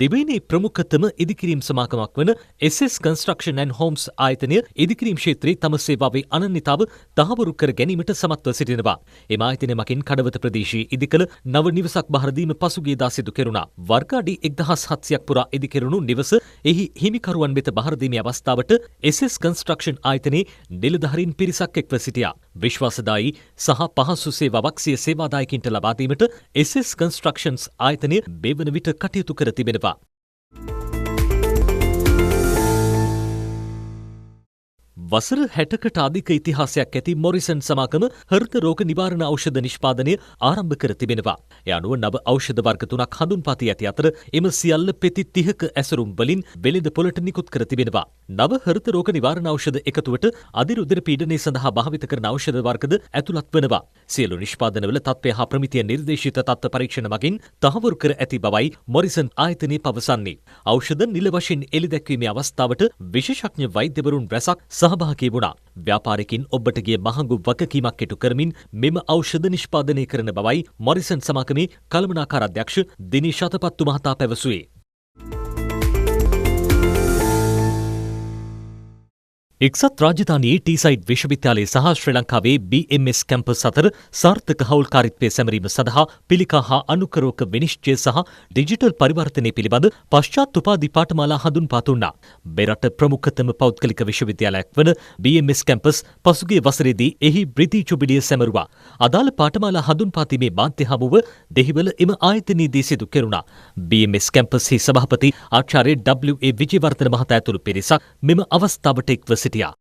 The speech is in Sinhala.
දෙවැනි ප්‍රමුඛතම ඉදිකිරීම් සමාගමක් වන SS Construction and Homes ආයතනය ඉදිකිරීම් ක්ෂේත්‍රයේ තම සේවාවේ අනන්‍යතාව තහවුරු කර ගැනීමට සමත්ව සිටිනවා. එම ආයතනය මගින් කඩවත ප්‍රදේශයේ ඉදිකළ නව නිවසක් බහර දීම පසුගියදා සිදු කෙරුණා. වර්ග අඩි 1700ක් පුරා ඉදිකෙරුණු නිවස එහි හිමිකරුවන් වෙත බහර දීමේ අවස්ථාවට SS Construction ආයතනයේ නිලධාරීන් පිරිසක් එක්ව සිටියා. විශ්වාසදායී සහ පහසු සේවාවක් සිය සේවාදායකින්ට ලබා දීමට SS Constructions ආයතනය බේවන විට කටයුතු කර තිබෙනවා. වසර 60කට අධික ඉතිහාසයක් ඇති මොරිසන් සමාගම හෘද රෝග නිවාරණ ඖෂධ නිෂ්පාදනය ආරම්භ කර තිබෙනවා. ඒ අනුව නව ඖෂධ වර්ග 3ක් හඳුන්වා ඇති අතර එම සියල්ල පෙති 30ක ඇසුරුම් වලින් වෙළඳ පොළට නිකුත් කර තිබෙනවා. නව හෘද රෝග නිවාරණ ඖෂධ එකතුවට අධිරුධිර පීඩනය සඳහා භාවිත කරන ඖෂධ වර්ගද ඇතුළත් වනවා. සියලු නිෂ්පාදනවල තත්ත්වය හා ප්‍රමිතිය නිර්දේශිත තත්ත්ව පරීක්ෂණ මගින් තහවුරු කර ඇති බවයි මොරිසන් ආයතනය පවසන්නේ. ඖෂධ නිල වශයෙන් එළිදැක්වීමේ අවස්ථාවට විශේෂඥ වෛද්‍යවරුන් රැසක් සහභාගී වුණා. ව්‍යාපාරිකින් ඔබට ගිය මහඟු වගකීමක් ඉටු කරමින් මෙම ඖෂධ නිෂ්පාදනය කරන බවයි මොරිසන් සමාගමේ කළමනාකාර අධ්‍යක්ෂ දිනේෂ් අතපත්තු මහතා පැවසුවේ. එක්සත් රාජධානයේ ටීසයිඩ් විශ්වවිද්‍යාලය සහ ශ්‍රී ලංකාවේ BMS කැම්පස් අතර සාර්ථක හවුල්කාරීත්වය සැමරීම සඳහා පිළිකා හා අනුකරෝක විනිශ්චය සහ ඩිජිටල් පරිවර්තනය පිළිබඳ පශ්චාත් උපාධි පාඨමාලා හඳුන්වා දුන්නා. මෙරට ප්‍රමුඛතම පෞද්ගලික විශ්වවිද්‍යාලයක් වන BMS කැම්පස් පසුගිය වසරේදී එහි බ්‍රිති ජුබිලිය සැමරුවා. අදාළ පාඨමාලා හඳුන්වා දීමේ මාධ්‍ය හමුව දෙහිවල එම ආයතනයේදී සිදු කෙරුණා. BMS කැම්පස්හි සභාපති ආචාර්ය WA විජේවර්ධන මහතා ඇතුළු පිරිසක් මෙම අවස්ථාවට එක්ව සිටියා.